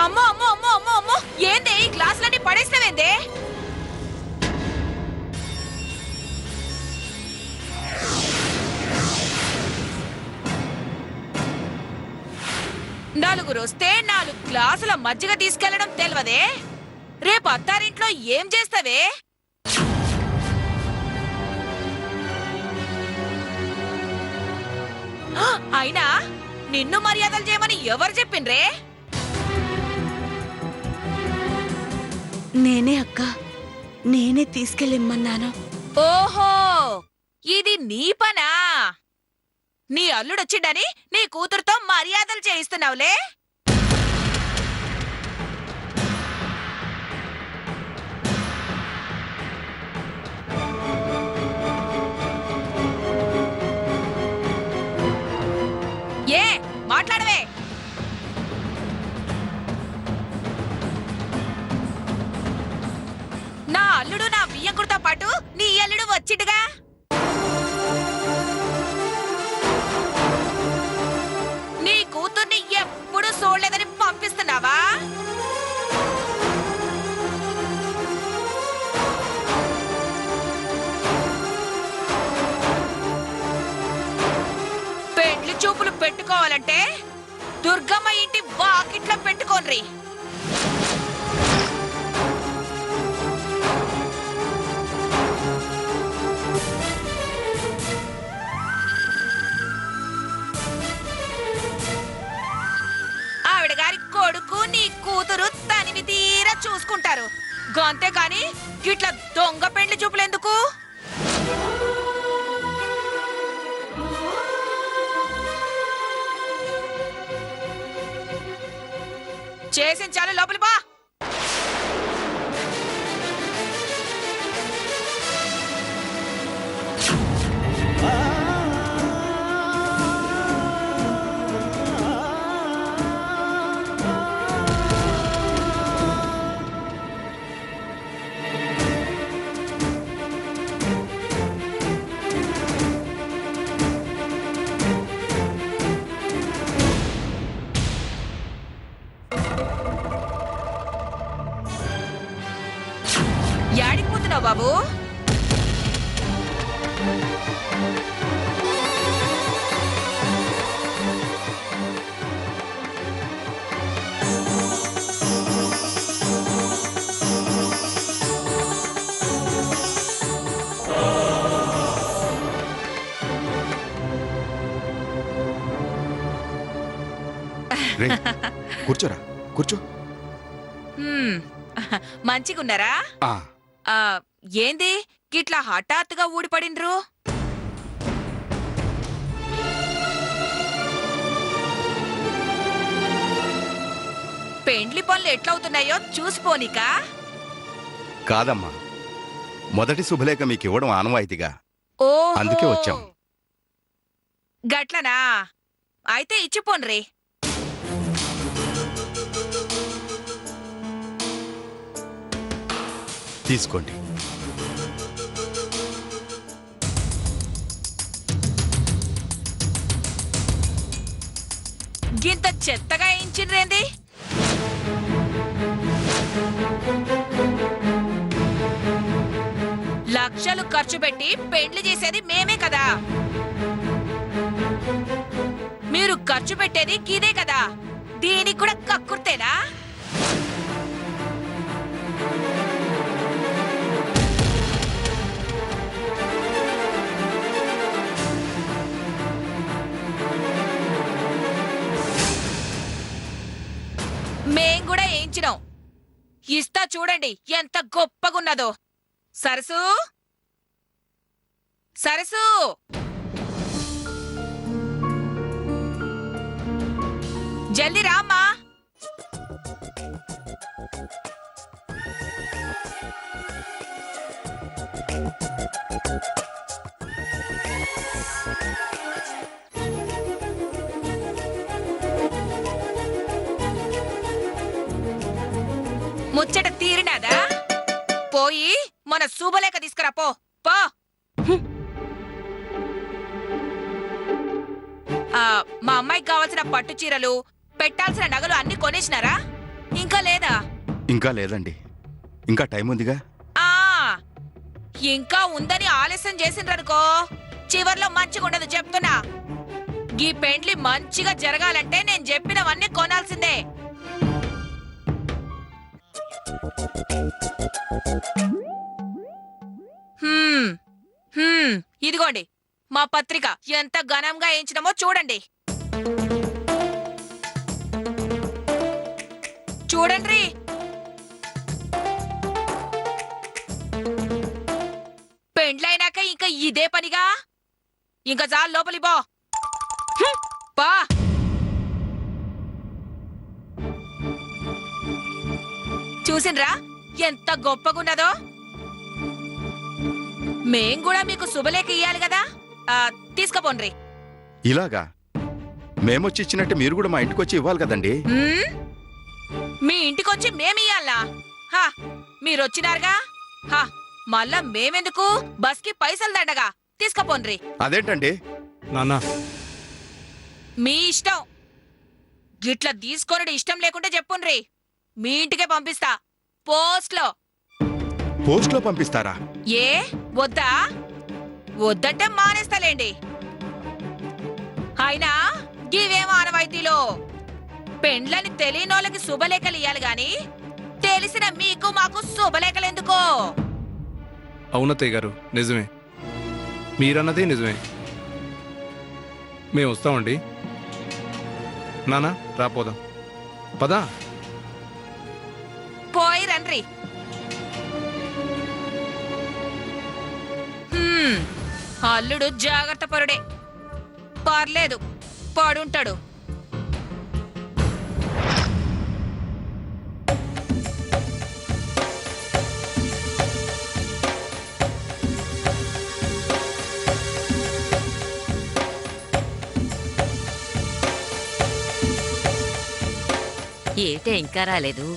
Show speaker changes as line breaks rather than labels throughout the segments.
అమ్మో అమ్మో అమ్మో అమ్మో అమ్మో, ఏందే ఈ గ్లాసులన్నీ పడేస్తావేందే? నలుగురు వస్తే 4 గ్లాసుల మజ్జిగ తీసుకెళ్లడం తెలవదే? రేపు అత్తారింట్లో ఏం చేస్తావే? అయినా నిన్ను మర్యాదలు చేయమని ఎవరు చెప్పిండ్రే?
నేనే అక్క, నేనే తీసుకెళ్ళిమ్మన్నాను.
ఓహో, ఇది నీ పనా? నీ అల్లుడొచ్చిండని నీ కూతురుతో మర్యాదలు చేయిస్తున్నావులే. ఏ మాట్లాడవే? నా అల్లుడు నా బియ్యంకుడితో పాటు నీ అల్లుడు వచ్చిట్టుగా. నీ కూతుర్ని ఎప్పుడు చూడలేదని పంపిస్తున్నావా? పెండ్లి చూపులు పెట్టుకోవాలంటే దుర్గమ్మ ఇంటి వాకిట్లో పెట్టుకోన్రి. ఆవిడ గారి కొడుకు నీ కూతురు తనివి తీరా చూసుకుంటారు. గంతేగాని గిట్ల దొంగ పెండ్లి చూపులెందుకు? చేసించాలి, లోపలి బా. యాడికి పోతున్నావు బాబు?
కూర్చోరా, కూర్చో.
మంచిగున్నారా? ఏంది గిట్లా హఠాత్తుగా ఊడిపడిండ్రు? పెండ్లి పనులు ఎట్లవుతున్నాయో చూసిపోనికా?
కాదమ్మా, మొదటి శుభలేఖ మీకు ఇవ్వడం ఆనవాయితీగా, అందుకే వచ్చాం.
గట్లనా? అయితే ఇచ్చిపోన్రీ.
తీసుకోండి.
గింత చెత్తగా వేయించిండ్రేంది? లక్షలు ఖర్చు పెట్టి పెండ్లి చేసేది మేమే కదా. మీరు ఖర్చు పెట్టేది గీదే కదా. దీనికి కూడా కక్కుర్తేనా? మేం కూడా వేయించినాం. ఇస్తా చూడండి ఎంత గొప్పగున్నదో. సరసు, సరసు, జల్దీ రామ్మా. ముచ్చట తీరినాదా? పోయి మన శుభలేఖ తీసుకురా పో పో. మా అమ్మాయికి కావాల్సిన పట్టు చీరలు, పెట్టాల్సిన నగలు అన్ని కొనేసినారా? ఇంకా లేదా?
ఇంకా లేదండి, ఇంకా టైం ఉందిగా.
ఆ ఇంకా ఉందని ఆలస్యం చేసిండ్రనుకో చివర్లో మంచిగుండదు చెప్తున్నా. ఈ పెండ్లి మంచిగా జరగాలంటే నేను చెప్పినవన్నీ కొనాల్సిందే. ఇదిగోండి మా పత్రిక, ఎంత ఘనంగా వేయించినామో చూడండి. చూడండి. పెండ్లైనాక ఇంకా ఇదే పనిగా? ఇంకా చాలు, లోపలి పో. పా. చూసిండ్రా ఎంత గొప్పగున్నదో? మేం కూడా మీకు శుభలేఖ ఇయ్యాలి కదా, తీసుకుపోండ్రి.
ఇలాగా మేమొచ్చి ఇచ్చినట్టు మీరు కూడా మా ఇంటికి వచ్చి ఇవ్వాలి కదండి.
మీ ఇంటికొచ్చి మేమియ్యాలా? మీరొచ్చినారుగా, మళ్ళా మేమెందుకు? బస్కి పైసలు దండగా, తీసుకుపోండ్రి.
అదేంటండి
నాన్నా?
మీ ఇష్టం. గిట్లా తీసుకొనడు ఇష్టం లేకుంటే చెప్పుండ్రి, మీ ఇంటికే పంపిస్తా. పోస్ట్లో.
పోస్ట్లో పంపిస్తారా?
ఏ వద్దా? వద్దంటే మానేస్తాలేండి. అయినా గివేం ఆనవాయితీలో పెండ్లని తెలియనోళ్ళకి శుభలేఖలు ఇయ్యాలి గాని తెలిసిన మీకు మాకు శుభలేఖలెందుకో?
అవునత్తయ్య గారు, నిజమే, మీరన్నదే నిజమే. మేము వస్తామండి. నానా రాపోదాం, పదా.
పోయి రండ్రి. అల్లుడు జాగ్రత్త పరుడే, పర్లేదు పడుంటాడు.
ఏటే ఇంకా రాలేదు?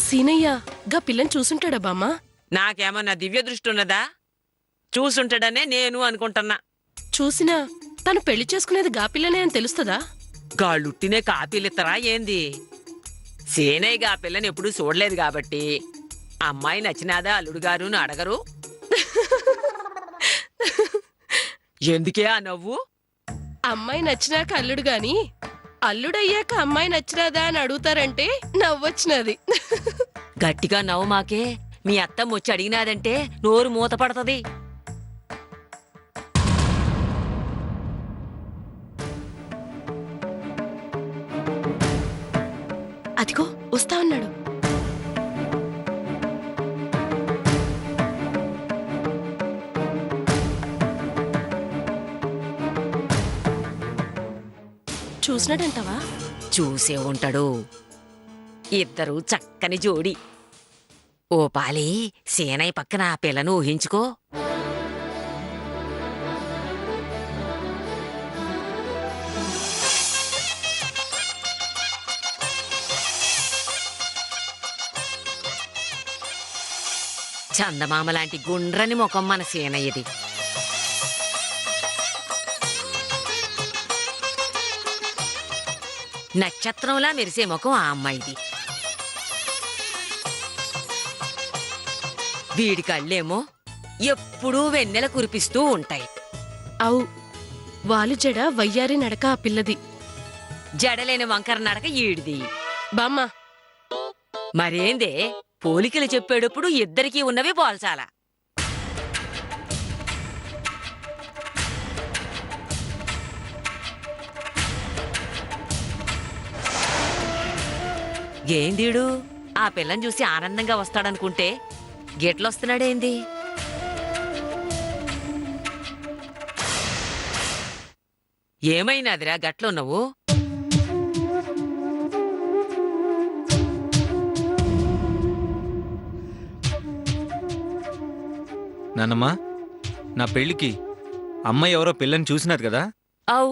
సీనయ్య గా పిల్లని చూసుంటాడా బామ్మ?
నాకేమన్నా దివ్య దృష్టి ఉన్నదా? చూసుంటాడనే నేను అనుకుంటున్నా.
చూసినా తను పెళ్లి చేసుకునేది గా పిల్లనే అని తెలుస్తుందా?
గాళ్ళుట్టినే కాపీలిత్తరా ఏంది? సేనయ్య గా పిల్లని ఎప్పుడూ చూడలేదు కాబట్టి అమ్మాయి నచ్చినాదా అల్లుడు గారు అడగరు? ఎందుకే ఆ నవ్వు?
అమ్మాయి నచ్చినాక అల్లుడు గాని అల్లుడయ్యాక అమ్మాయి నచ్చినాదా అని అడుగుతారంటే నవ్వొచ్చినది.
గట్టిగా నవ్వు మాకే. మీ అత్తమ్మ వచ్చి అడిగినాదంటే నోరు మూత పడతది.
అదిగో వస్తా ఉన్నాడు. చూసినాడంటావా?
చూసే ఉంటాడు. ఇద్దరు చక్కని జోడి. ఓ పాలి, సేనయ్య పక్కన ఆ పిల్లను ఊహించుకో. చందమామ లాంటి గుండ్రని ముఖం మన సేనయ్యది. నక్షత్రంలా మెరిసే ముఖం ఆ అమ్మాయిది. వీడి కళ్ళేమో ఎప్పుడూ వెన్నెల కురిపిస్తూ ఉంటాయి.
అవు వాలు జడ వయ్యారి నడక ఆ పిల్లది.
జడలేని వంకర నడక ఈడిది.
బామ్మ
మరేందే, పోలికలు చెప్పేటప్పుడు ఇద్దరికీ ఉన్నవి పోల్చాలా? ఏందీడు ఆ పిల్లని చూసి ఆనందంగా వస్తాడనుకుంటే గెట్లొస్తున్నాడేంది? ఏమైనాదిరా గట్లున్నావు?
నాన్నమ్మా, నా పెళ్లికి
అమ్మాయి ఎవరో పిల్లని చూసినారు కదా?
అవు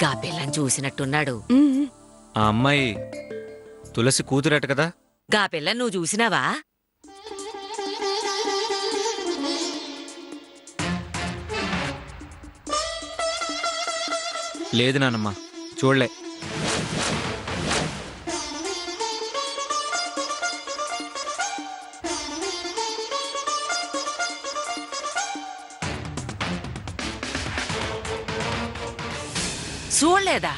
గా పిల్లని చూసినట్టున్నాడు.
ఆ అమ్మాయి తులసి కూతురట కదా?
గా పిల్లని నువ్వు చూసినావా?
లేదు నానమ్మ, చూడలే.
చూడలేదా?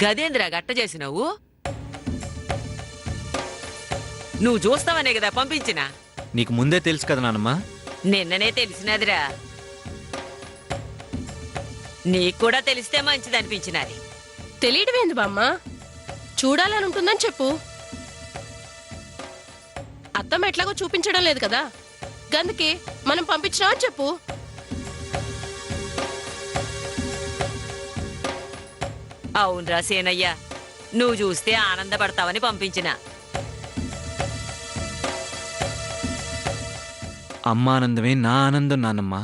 గదేంద్రా గట్ట చేసినావు? నువ్వు చూస్తావనే కదా పంపించినా.
నీకు ముందే తెలుసు కదా నానమ్మ.
నిన్ననే తెలిసినదిరా. నీకు కూడా తెలిస్తే మంచిదనిపించినది.
తెలియడమేంది బామ్మ, చూడాలని ఉంటుందని చెప్పు. అత్తమ్మ ఎట్లాగో చూపించడం లేదు కదా, గందుకే మనం పంపించినామని చెప్పు.
అవునరా సేనయ్య, నువ్వు చూస్తే ఆనందపడతావని పంపించిన.
అమ్మ ఆనందమే నా ఆనందం నానమ్మ.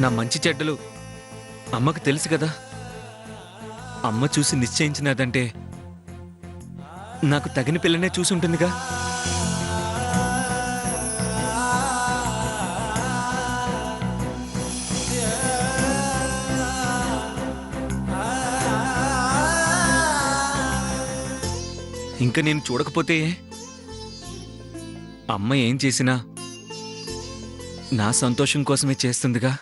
నా మంచి చెడ్డలు అమ్మకు తెలుసు కదా. అమ్మ చూసి నిశ్చయించినదంటే నాకు తగిన పిల్లనే చూసి ఉంటుందిగా. ఇంకా నేను చూడకపోతే అమ్మ ఏం చేసినా నా సంతోషం కోసమే చేస్తుందిగా.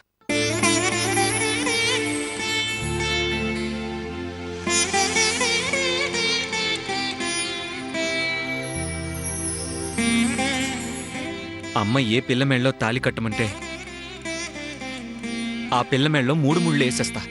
అమ్మ ఏ పిల్ల మెళ్ళలో తాళి కట్టమంటే ఆ పిల్ల మెళ్ళలో 3 ముళ్ళు వేసేస్తా.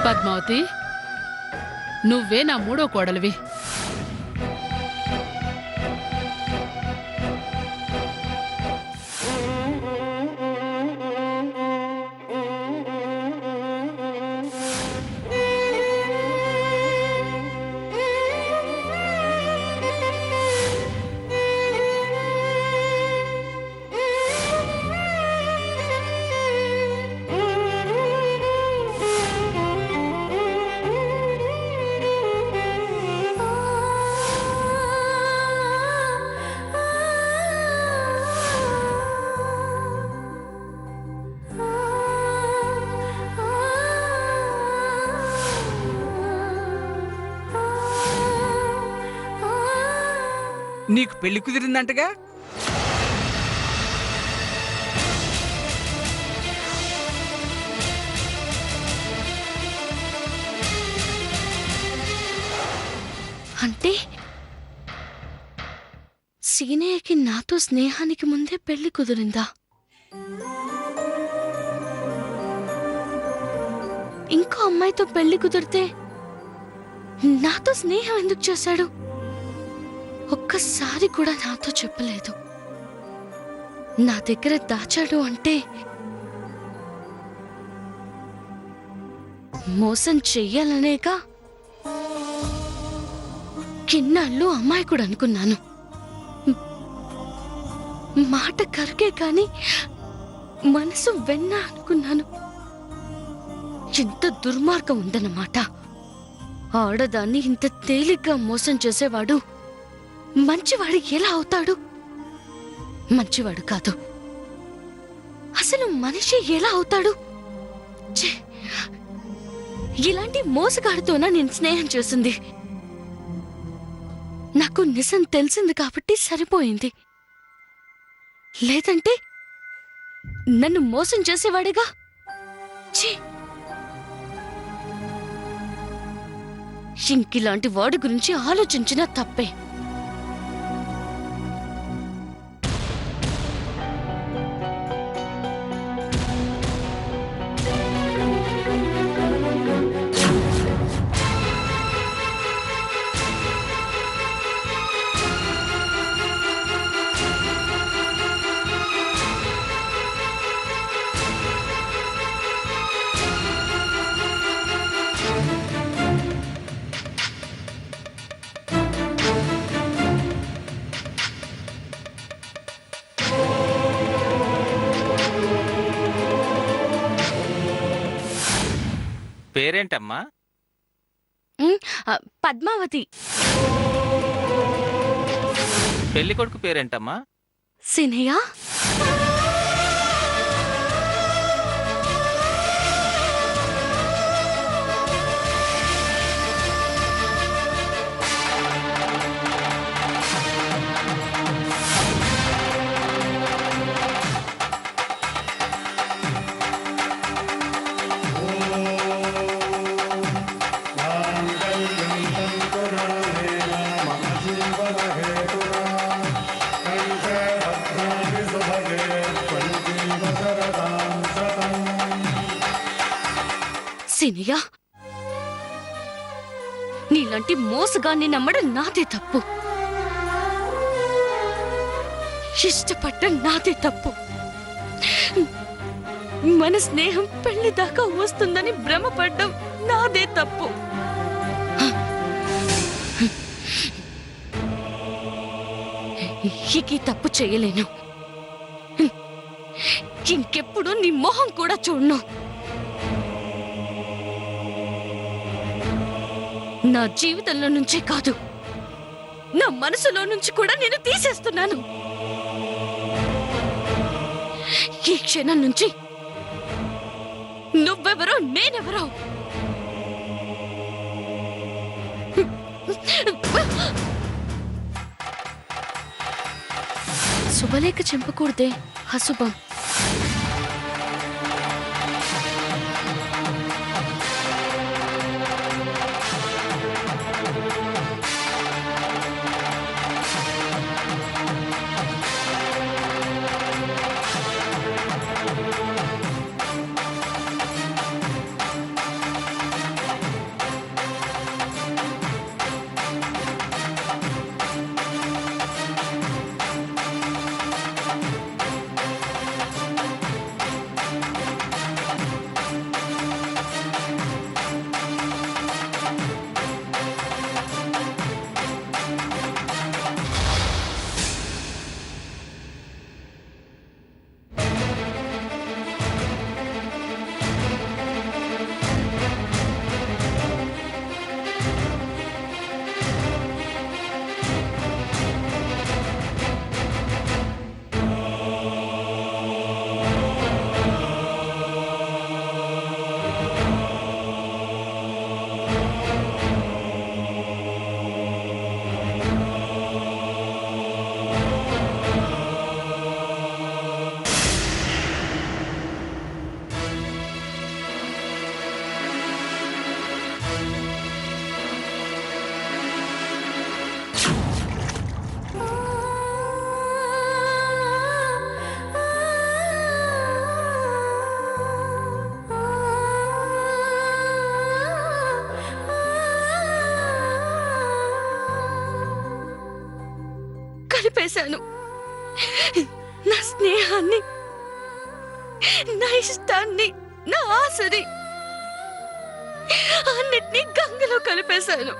పద్మావతి, నువ్వే నా 3వ కోడలివి.
నీకు పెళ్లి కుదిరిందంటగా?
అంటే సీనయ్యకి నాతో స్నేహానికి ముందే పెళ్లి కుదిరిందా? ఇంకో అమ్మాయితో పెళ్లి కుదిరితే నాతో స్నేహం ఎందుకు చేశాడు? ఒక్కసారి కూడా నాతో చెప్పలేదు. నా దగ్గర దాచాడు అంటే మోసం చెయ్యాలనేగా. కిన్నాళ్ళు అమ్మాయి కూడా అనుకున్నాను. మాట కరిగే కాని మనసు వెన్న అనుకున్నాను. ఇంత దుర్మార్గం ఉందన్నమాట. ఆడదాన్ని ఇంత తేలిగ్గా మోసం చేసేవాడు మంచివాడు ఎలా అవుతాడు? మంచివాడు కాదు. అసలు మనిషి ఎలా అవుతాడు? ఛే! ఇలాంటి మోసగాడితోనా నేను స్నేహం చేసింది? నాకు నిజం తెలిసింది కాబట్టి సరిపోయింది. లేదంటే నన్ను మోసం చేసేవాడిగా. ఛీ! ఇంకిలాంటి వాడి గురించి ఆలోచించినా తప్పే.
పేరేంటమ్మా?
పద్మావతి.
పెళ్లి కొడుకు పేరేంటమ్మా?
సినయ్య. సినయ్య, నీలాంటి మోసగాన్ని నమ్మడం నాదే తప్పు. ఇష్టపడ్డం నాదే తప్పు. మన స్నేహం పెళ్లి దాకా వస్తుందని భ్రమపడ్డం నాదే తప్పు. ఇక ఈ తప్పు చేయలేను. ఇంకెప్పుడు నీ మొహం కూడా చూడను. నా జీవితంలో నుంచే కాదు, నా మనసులో నుంచి కూడా నేను తీసేస్తున్నాను. ఈ క్షణం నుంచి నువ్వెవరో నేనెవరో. శుభలేఖ చెంపకూడదే, అశుభం. కలిపేశాను నా స్నేహాన్ని, నా ఇష్టాన్ని, నా ఆశని, అన్నిటినీ గంగలో కలిపేశాను.